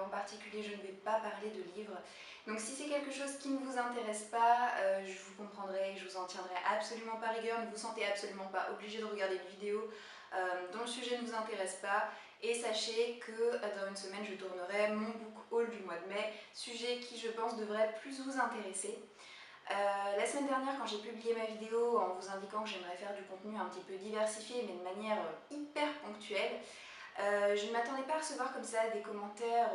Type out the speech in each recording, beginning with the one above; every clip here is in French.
en particulier je ne vais pas parler de livres. Donc si c'est quelque chose qui ne vous intéresse pas, je vous comprendrai, je vous en tiendrai absolument pas rigueur, ne vous sentez absolument pas obligé de regarder une vidéo dont le sujet ne vous intéresse pas. Et sachez que dans une semaine je tournerai mon book haul du mois de mai, sujet qui je pense devrait plus vous intéresser. La semaine dernière, quand j'ai publié ma vidéo en vous indiquant que j'aimerais faire du contenu un petit peu diversifié mais de manière hyper ponctuelle, je ne m'attendais pas à recevoir comme ça des commentaires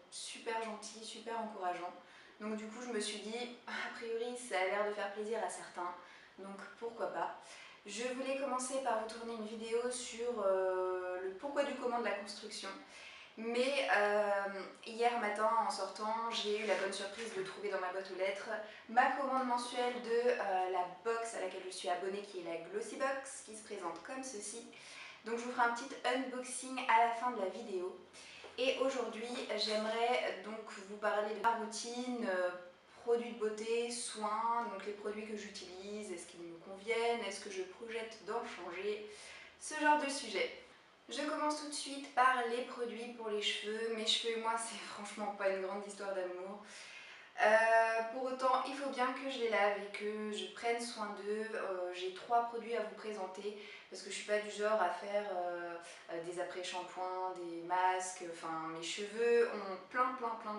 super gentils, super encourageants. Donc du coup je me suis dit, a priori ça a l'air de faire plaisir à certains, donc pourquoi pas. Je voulais commencer par vous tourner une vidéo sur le pourquoi du comment de la construction. Mais hier matin en sortant, j'ai eu la bonne surprise de trouver dans ma boîte aux lettres ma commande mensuelle de la box à laquelle je suis abonnée, qui est la Glossybox, qui se présente comme ceci. Donc je vous ferai un petit unboxing à la fin de la vidéo. Et aujourd'hui j'aimerais donc vous parler de ma routine, produits de beauté, soins, donc les produits que j'utilise, est-ce qu'ils me conviennent, est-ce que je projette d'en changer, ce genre de sujet. Je commence tout de suite par les produits pour les cheveux. Mes cheveux et moi, c'est franchement pas une grande histoire d'amour. Pour autant, il faut bien que je les lave et que je prenne soin d'eux. J'ai 3 produits à vous présenter parce que je suis pas du genre à faire des après-shampoings, des masques. Enfin, mes cheveux ont plein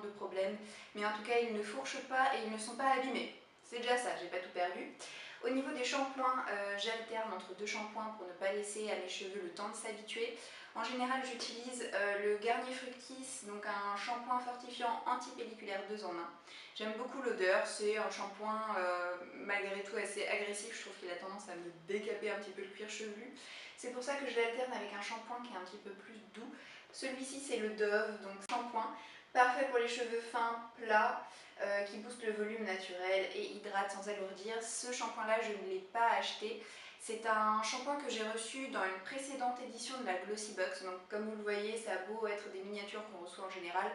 de problèmes. Mais en tout cas, ils ne fourchent pas et ils ne sont pas abîmés. C'est déjà ça, j'ai pas tout perdu. Au niveau des shampoings, j'alterne entre 2 shampoings pour ne pas laisser à mes cheveux le temps de s'habituer. En général, j'utilise le Garnier Fructis, donc un shampoing fortifiant antipelliculaire 2 en 1. J'aime beaucoup l'odeur, c'est un shampoing malgré tout assez agressif, je trouve qu'il a tendance à me décaper un petit peu le cuir chevelu. C'est pour ça que je l'alterne avec un shampoing qui est un petit peu plus doux. Celui-ci c'est le Dove, donc shampoing parfait pour les cheveux fins, plats, qui booste le volume naturel et hydrate sans alourdir. Ce shampoing là je ne l'ai pas acheté. C'est un shampoing que j'ai reçu dans une précédente édition de la Glossybox. Donc comme vous le voyez, ça a beau être des miniatures qu'on reçoit en général.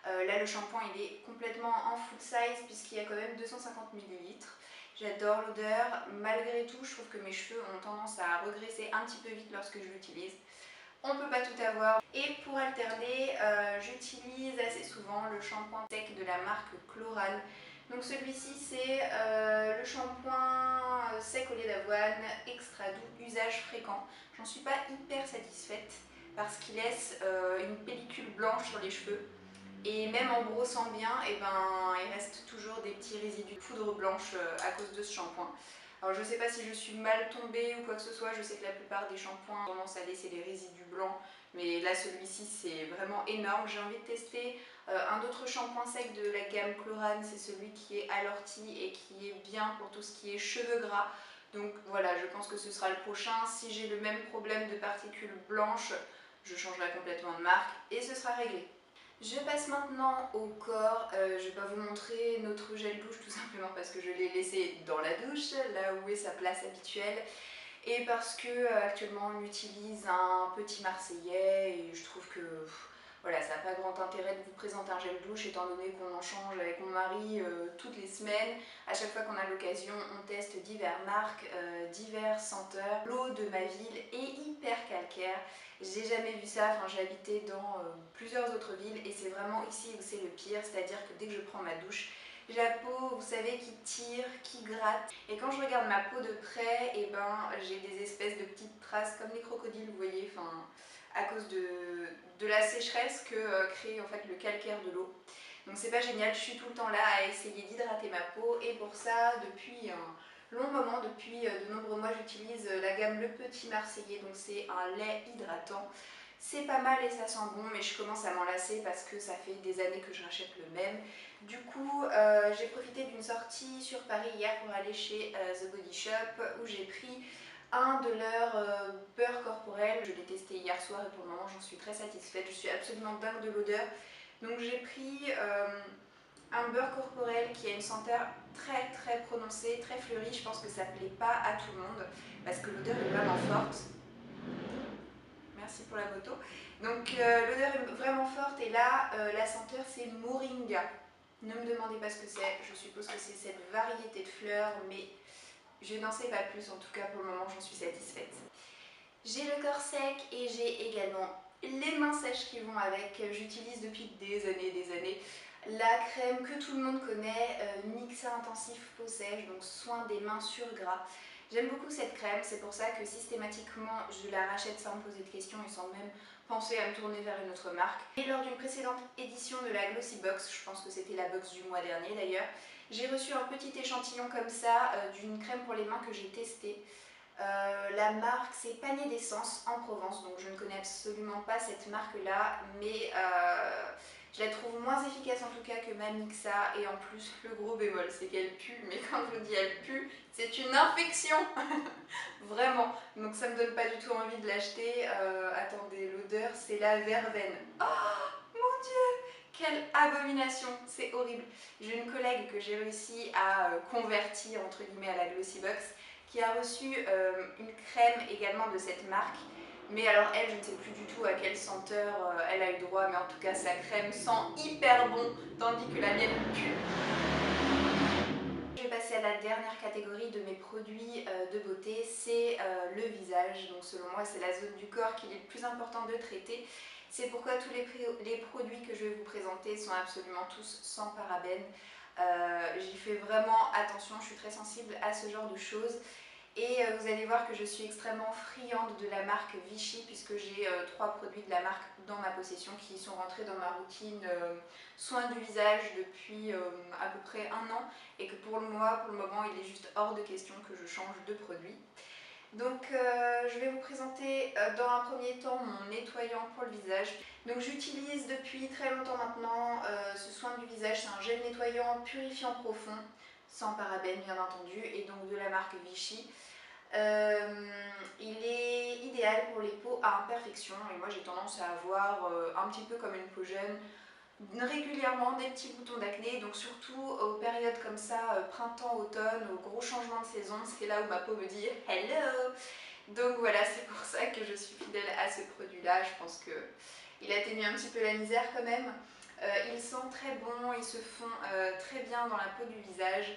Là le shampoing il est complètement en full size puisqu'il y a quand même 250 ml. J'adore l'odeur. Malgré tout, je trouve que mes cheveux ont tendance à regresser un petit peu vite lorsque je l'utilise. On ne peut pas tout avoir. Et pour alterner, j'utilise assez souvent le shampoing sec de la marque Chloral. Donc celui-ci c'est le shampoing sec au lait d'avoine, extra doux, usage fréquent. J'en suis pas hyper satisfaite parce qu'il laisse une pellicule blanche sur les cheveux. Et même en brossant bien, et ben, il reste toujours des petits résidus de poudre blanche à cause de ce shampoing. Alors je ne sais pas si je suis mal tombée ou quoi que ce soit, je sais que la plupart des shampoings ont tendance à laisser des résidus blancs, mais là celui-ci c'est vraiment énorme. J'ai envie de tester un autre shampoing sec de la gamme Chlorane, c'est celui qui est à l'ortie et qui est bien pour tout ce qui est cheveux gras. Donc voilà, je pense que ce sera le prochain. Si j'ai le même problème de particules blanches, je changerai complètement de marque et ce sera réglé. Je passe maintenant au corps. Je ne vais pas vous montrer notre gel douche tout simplement parce que je l'ai laissé dans la douche, là où est sa place habituelle. Et parce que actuellement on utilise un petit marseillais et je trouve que voilà, ça n'a pas grand intérêt de vous présenter un gel douche étant donné qu'on en change avec mon mari toutes les semaines. À chaque fois qu'on a l'occasion, on teste diverses marques, diverses senteurs. L'eau de ma ville est hyper calcaire. J'ai jamais vu ça, enfin j'ai habité dans plusieurs autres villes et c'est vraiment ici où c'est le pire, c'est-à-dire que dès que je prends ma douche, j'ai la peau, vous savez, qui tire, qui gratte. Et quand je regarde ma peau de près, et ben, j'ai des espèces de petites traces comme les crocodiles, vous voyez, enfin, à cause de la sécheresse que crée en fait le calcaire de l'eau. Donc c'est pas génial, je suis tout le temps là à essayer d'hydrater ma peau et pour ça, depuis un long moment, depuis de nombreux mois, j'utilise la gamme Le Petit Marseillais, donc c'est un lait hydratant. C'est pas mal et ça sent bon, mais je commence à m'en lasser parce que ça fait des années que je rachète le même. Du coup, j'ai profité d'une sortie sur Paris hier pour aller chez The Body Shop où j'ai pris un de leurs beurre corporel. Je l'ai testé hier soir et pour le moment j'en suis très satisfaite. Je suis absolument dingue de l'odeur. Donc j'ai pris un beurre corporel qui a une senteur très prononcée, très fleurie. Je pense que ça plaît pas à tout le monde parce que l'odeur est vraiment forte. Merci pour la moto. Donc l'odeur est vraiment forte et là la senteur c'est moringa. Ne me demandez pas ce que c'est, je suppose que c'est cette variété de fleurs, mais je n'en sais pas plus, en tout cas pour le moment j'en suis satisfaite. J'ai le corps sec et j'ai également les mains sèches qui vont avec. J'utilise depuis des années la crème que tout le monde connaît, Nixa Intensif Peau Sèche, donc soin des mains sur gras. J'aime beaucoup cette crème, c'est pour ça que systématiquement je la rachète sans me poser de questions et sans même penser à me tourner vers une autre marque. Et lors d'une précédente édition de la Glossy Box, je pense que c'était la box du mois dernier d'ailleurs, j'ai reçu un petit échantillon comme ça d'une crème pour les mains que j'ai testée. La marque c'est Panier d'essence en Provence, donc je ne connais absolument pas cette marque là, mais je la trouve moins efficace en tout cas que ma Nixa, et en plus le gros bémol c'est qu'elle pue, mais quand je vous dis elle pue, c'est une infection vraiment, donc ça me donne pas du tout envie de l'acheter. Attendez, l'odeur c'est la verveine. Oh mon dieu, quelle abomination, c'est horrible. J'ai une collègue que j'ai réussi à convertir entre guillemets à la Glossy Box, qui a reçu une crème également de cette marque. Mais alors elle, je ne sais plus du tout à quelle senteur elle a eu droit, mais en tout cas sa crème sent hyper bon, tandis que la mienne pue. Je vais passer à la dernière catégorie de mes produits de beauté, c'est le visage. Donc selon moi, c'est la zone du corps qu'il est le plus important de traiter. C'est pourquoi tous les produits que je vais vous présenter sont absolument tous sans parabènes. J'y fais vraiment attention, je suis très sensible à ce genre de choses. Et vous allez voir que je suis extrêmement friande de la marque Vichy, puisque j'ai 3 produits de la marque dans ma possession qui sont rentrés dans ma routine soins du visage depuis à peu près 1 an, et que pour le moment il est juste hors de question que je change de produit. Donc je vais vous présenter dans un premier temps mon nettoyant pour le visage. Donc j'utilise depuis très longtemps maintenant ce soin du visage, c'est un gel nettoyant purifiant profond, sans parabènes bien entendu, et donc de la marque Vichy. Il est idéal pour les peaux à imperfection, et moi j'ai tendance à avoir un petit peu comme une peau jeune, régulièrement des petits boutons d'acné, donc surtout aux périodes comme ça, printemps, automne, aux gros changements de saison, c'est là où ma peau me dit hello. Donc voilà, c'est pour ça que je suis fidèle à ce produit là. Je pense qu'il atténue un petit peu la misère quand même. Ils sont très bons, ils se font très bien dans la peau du visage.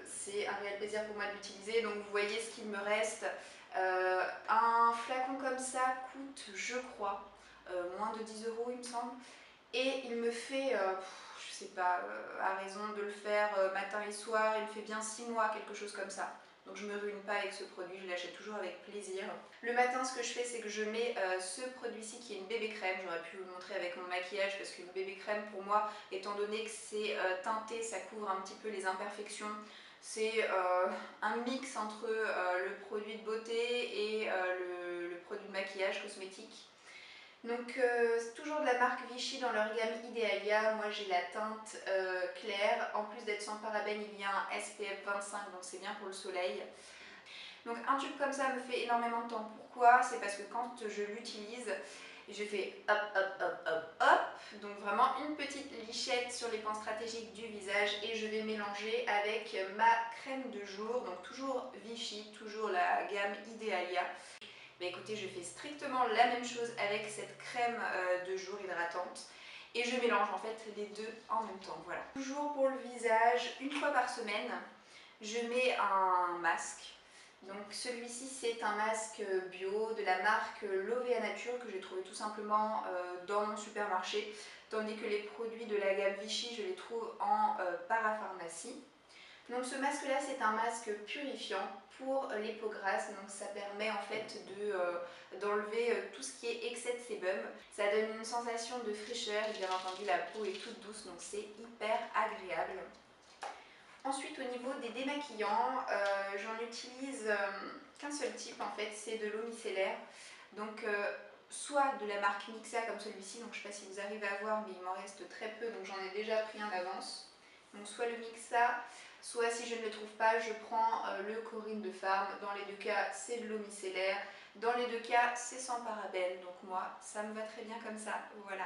C'est un réel plaisir pour moi de l'utiliser. Donc vous voyez ce qu'il me reste. Un flacon comme ça coûte, je crois, moins de 10 € il me semble. Et il me fait, je sais pas, à raison de le faire matin et soir, il me fait bien 6 mois, quelque chose comme ça. Donc je ne me ruine pas avec ce produit, je l'achète toujours avec plaisir. Le matin, ce que je fais, c'est que je mets ce produit-ci qui est une bébé crème. J'aurais pu vous le montrer avec mon maquillage, parce qu'une bébé crème, pour moi, étant donné que c'est teinté, ça couvre un petit peu les imperfections. C'est un mix entre le produit de beauté et le produit de maquillage cosmétique. Donc c'est toujours de la marque Vichy dans leur gamme Idealia. Moi j'ai la teinte claire. En plus d'être sans parabènes, il y a un SPF 25, donc c'est bien pour le soleil. Donc un tube comme ça me fait énormément de temps. Pourquoi? C'est parce que quand je l'utilise, je fais hop, hop, hop, hop, hop. Donc vraiment une petite lichette sur les points stratégiques du visage, et je vais mélanger avec ma crème de jour. Donc toujours Vichy, toujours la gamme Idealia. Bah écoutez, je fais strictement la même chose avec cette crème de jour hydratante, et je mélange en fait les deux en même temps, voilà. Toujours pour le visage, une fois par semaine, je mets un masque. Donc celui-ci c'est un masque bio de la marque Lovea Nature, que j'ai trouvé tout simplement dans mon supermarché, tandis que les produits de la gamme Vichy je les trouve en parapharmacie. Donc ce masque là c'est un masque purifiant pour les peaux grasses, donc ça permet en fait d'enlever tout ce qui est excès de sébum. Ça donne une sensation de fraîcheur, et bien entendu la peau est toute douce, donc c'est hyper agréable. Ensuite au niveau des démaquillants, j'en utilise qu'un seul type en fait, c'est de l'eau micellaire. Donc soit de la marque Nixa comme celui-ci, donc je ne sais pas si vous arrivez à voir mais il m'en reste très peu, donc j'en ai déjà pris un d'avance. Donc soit le Nixa, soit si je ne le trouve pas, je prends le Corinne de Farm. Dans les deux cas, c'est de l'eau micellaire. Dans les deux cas, c'est sans parabènes. Donc moi, ça me va très bien comme ça. Voilà.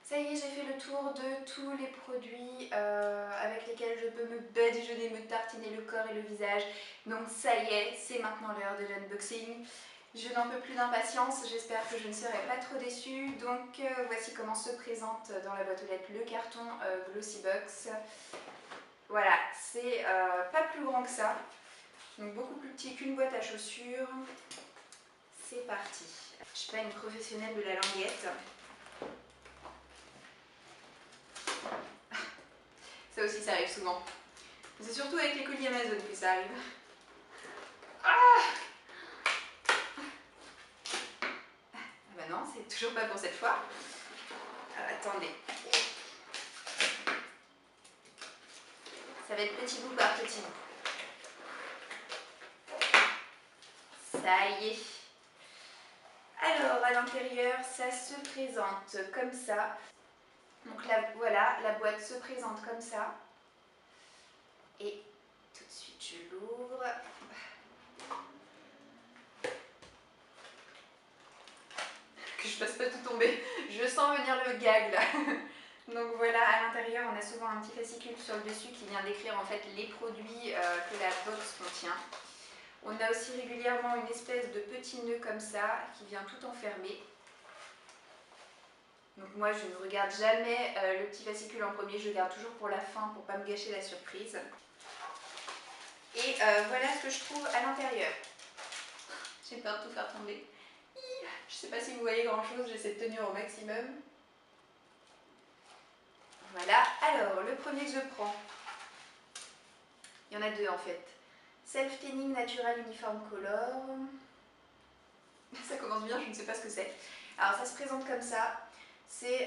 Ça y est, j'ai fait le tour de tous les produits avec lesquels je peux me badigeonner, me tartiner le corps et le visage. Donc ça y est, c'est maintenant l'heure de l'unboxing. Je n'en peux plus d'impatience, j'espère que je ne serai pas trop déçue. Donc voici comment se présente dans la boîte aux lettres le carton Glossy Box. Voilà, c'est pas plus grand que ça, donc beaucoup plus petit qu'une boîte à chaussures. C'est parti. Je suis pas une professionnelle de la languette. Ça aussi, ça arrive souvent. C'est surtout avec les colis Amazon que ça arrive. Ah bah non, c'est toujours pas pour cette fois. Alors, attendez. Ça va être petit bout par petit bout. Ça y est. Alors, à l'intérieur, ça se présente comme ça. Donc là, voilà, la boîte se présente comme ça. Et tout de suite, je l'ouvre. Que je fasse pas tout tomber. Je sens venir le gag là. Donc voilà, à l'intérieur, on a souvent un petit fascicule sur le dessus qui vient décrire en fait les produits que la box contient. On a aussi régulièrement une espèce de petit nœud comme ça qui vient tout enfermer. Donc moi je ne regarde jamais le petit fascicule en premier, je le garde toujours pour la fin pour pas me gâcher la surprise. Et voilà ce que je trouve à l'intérieur. J'ai peur de tout faire tomber. Je sais pas si vous voyez grand chose, j'essaie de tenir au maximum. Voilà, alors le premier que je prends, il y en a deux en fait. Self Tanning Natural Uniform Color. Ça commence bien, je ne sais pas ce que c'est. Alors ça se présente comme ça. C'est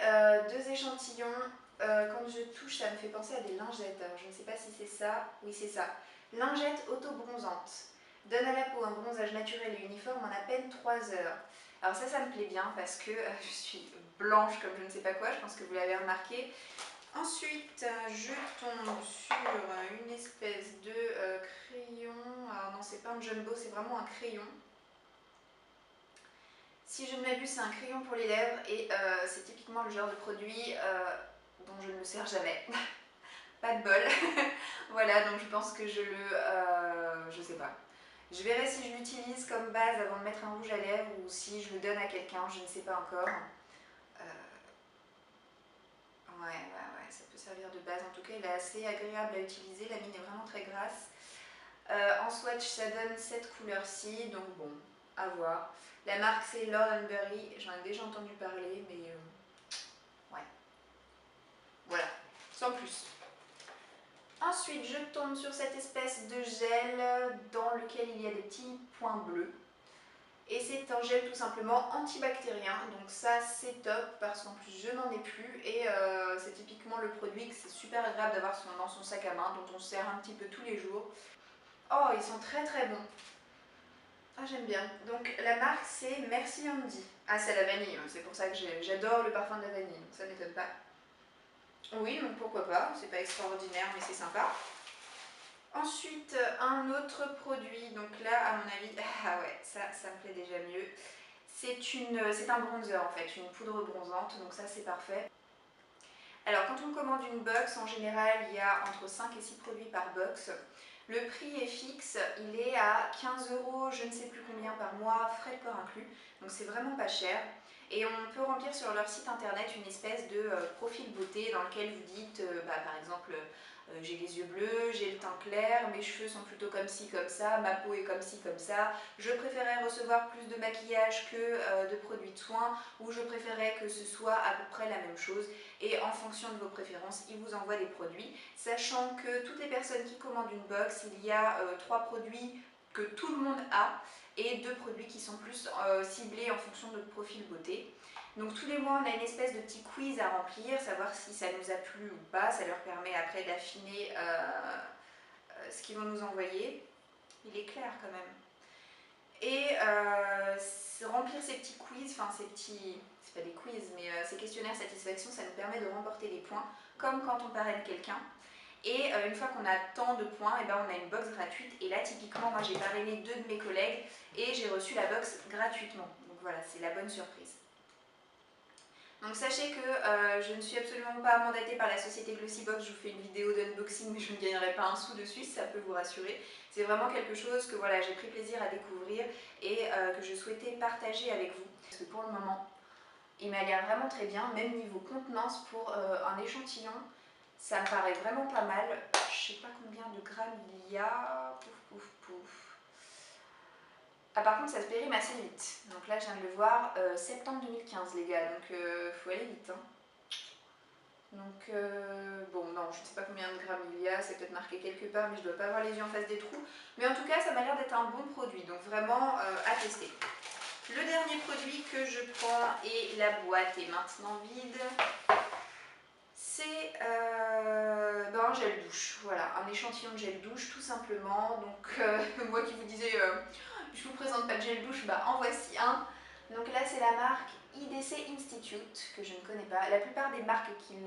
deux échantillons. Quand je touche, ça me fait penser à des lingettes. Alors, je ne sais pas si c'est ça. Oui, c'est ça. Lingette auto-bronzante. Donne à la peau un bronzage naturel et uniforme en à peine 3 heures. Alors ça me plaît bien parce que je suis blanche comme je ne sais pas quoi. Je pense que vous l'avez remarqué. Ensuite, je tombe sur une espèce de crayon. Alors non, c'est pas un jumbo, c'est vraiment un crayon. Si je ne m'abuse, c'est un crayon pour les lèvres et c'est typiquement le genre de produit dont je ne me sers jamais. Pas de bol. Voilà, donc je pense que je sais pas. Je verrai si je l'utilise comme base avant de mettre un rouge à lèvres ou si je le donne à quelqu'un, je ne sais pas encore. Ouais, ça peut servir de base. En tout cas, il est assez agréable à utiliser. La mine est vraiment très grasse. En swatch, ça donne cette couleur-ci, donc bon, à voir. La marque, c'est Lord & Berry. J'en ai déjà entendu parler, mais ouais. Voilà, sans plus. Ensuite, je tombe sur cette espèce de gel dans lequel il y a des petits points bleus. Et c'est un gel tout simplement antibactérien, donc ça c'est top parce qu'en plus je n'en ai plus et c'est typiquement le produit que c'est super agréable d'avoir dans son sac à main, dont on se sert un petit peu tous les jours. Oh, ils sont très très bons. Ah, j'aime bien. Donc la marque c'est Merci Andy. Ah, c'est la vanille, c'est pour ça que j'adore le parfum de la vanille, donc ça m'étonne pas. Oui, donc pourquoi pas, c'est pas extraordinaire mais c'est sympa. Ensuite, un autre produit, donc là, à mon avis, ah ouais, ça me plaît déjà mieux. C'est un bronzer en fait, une poudre bronzante, donc ça c'est parfait. Alors quand on commande une box, en général, il y a entre 5 et 6 produits par box. Le prix est fixe, il est à 15 €, je ne sais plus combien par mois, frais de port inclus, donc c'est vraiment pas cher. Et on peut remplir sur leur site internet une espèce de profil beauté dans lequel vous dites, par exemple, j'ai les yeux bleus, j'ai le teint clair, mes cheveux sont plutôt comme ci, comme ça, ma peau est comme ci, comme ça, je préférais recevoir plus de maquillage que de produits de soins, ou je préférais que ce soit à peu près la même chose, et en fonction de vos préférences, ils vous envoient des produits, sachant que toutes les personnes qui commandent une box, il y a 3 produits que tout le monde a, et 2 produits qui sont plus ciblés en fonction de notre profil beauté. Donc tous les mois, on a une espèce de petit quiz à remplir, savoir si ça nous a plu ou pas. Ça leur permet après d'affiner ce qu'ils vont nous envoyer. Il est clair quand même. Et remplir ces petits quiz, enfin ces petits, c'est pas des quiz, mais ces questionnaires satisfaction, ça nous permet de remporter des points, comme quand on parraine quelqu'un. Et une fois qu'on a tant de points, et ben on a une box gratuite. Et là, typiquement, moi j'ai parrainé 2 de mes collègues et j'ai reçu la box gratuitement. Donc voilà, c'est la bonne surprise. Donc sachez que je ne suis absolument pas mandatée par la société Glossybox, je vous fais une vidéo d'unboxing mais je ne gagnerai pas un sou dessus, ça peut vous rassurer. C'est vraiment quelque chose que voilà, j'ai pris plaisir à découvrir et que je souhaitais partager avec vous. Parce que pour le moment, il m'a l'air vraiment très bien, même niveau contenance pour un échantillon, ça me paraît vraiment pas mal. Je sais pas combien de grammes il y a, pouf pouf pouf. Ah par contre ça se périme assez vite. Donc là je viens de le voir, septembre 2015 les gars, donc faut aller vite. Hein. Donc bon non, je ne sais pas combien de grammes il y a, c'est peut-être marqué quelque part mais je ne dois pas avoir les yeux en face des trous. Mais en tout cas ça m'a l'air d'être un bon produit, donc vraiment à tester. Le dernier produit que je prends et la boîte est maintenant vide. C'est un gel douche, voilà, un échantillon de gel douche tout simplement. Donc moi qui vous disais je vous présente pas de gel douche, bah en voici un. Donc là c'est la marque IDC Institute que je ne connais pas. La plupart des marques qu'ils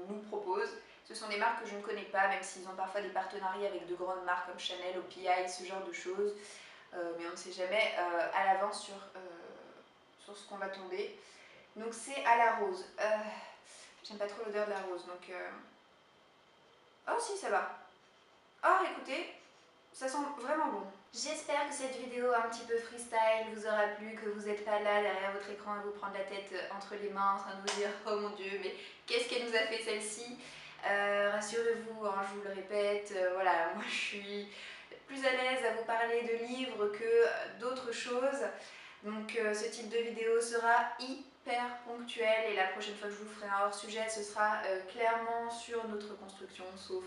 nous proposent, ce sont des marques que je ne connais pas, même s'ils ont parfois des partenariats avec de grandes marques comme Chanel, OPI, ce genre de choses. Mais on ne sait jamais à l'avance sur ce qu'on va tomber. Donc c'est à la rose. J'aime pas trop l'odeur de la rose, donc... Oh si, ça va. Oh, écoutez, ça sent vraiment bon. J'espère que cette vidéo un petit peu freestyle vous aura plu, que vous n'êtes pas là derrière votre écran à vous prendre la tête entre les mains en train de vous dire « Oh mon Dieu, mais qu'est-ce qu'elle nous a fait celle-ci » Rassurez-vous, hein, je vous le répète, voilà, moi je suis plus à l'aise à vous parler de livres que d'autres choses. Donc ce type de vidéo sera hyper ponctuel et la prochaine fois que je vous ferai un hors-sujet, ce sera clairement sur notre construction, sauf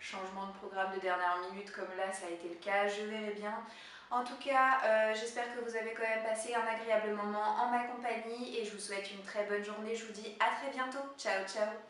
changement de programme de dernière minute comme là ça a été le cas, je verrai bien. En tout cas, j'espère que vous avez quand même passé un agréable moment en ma compagnie et je vous souhaite une très bonne journée. Je vous dis à très bientôt. Ciao, ciao!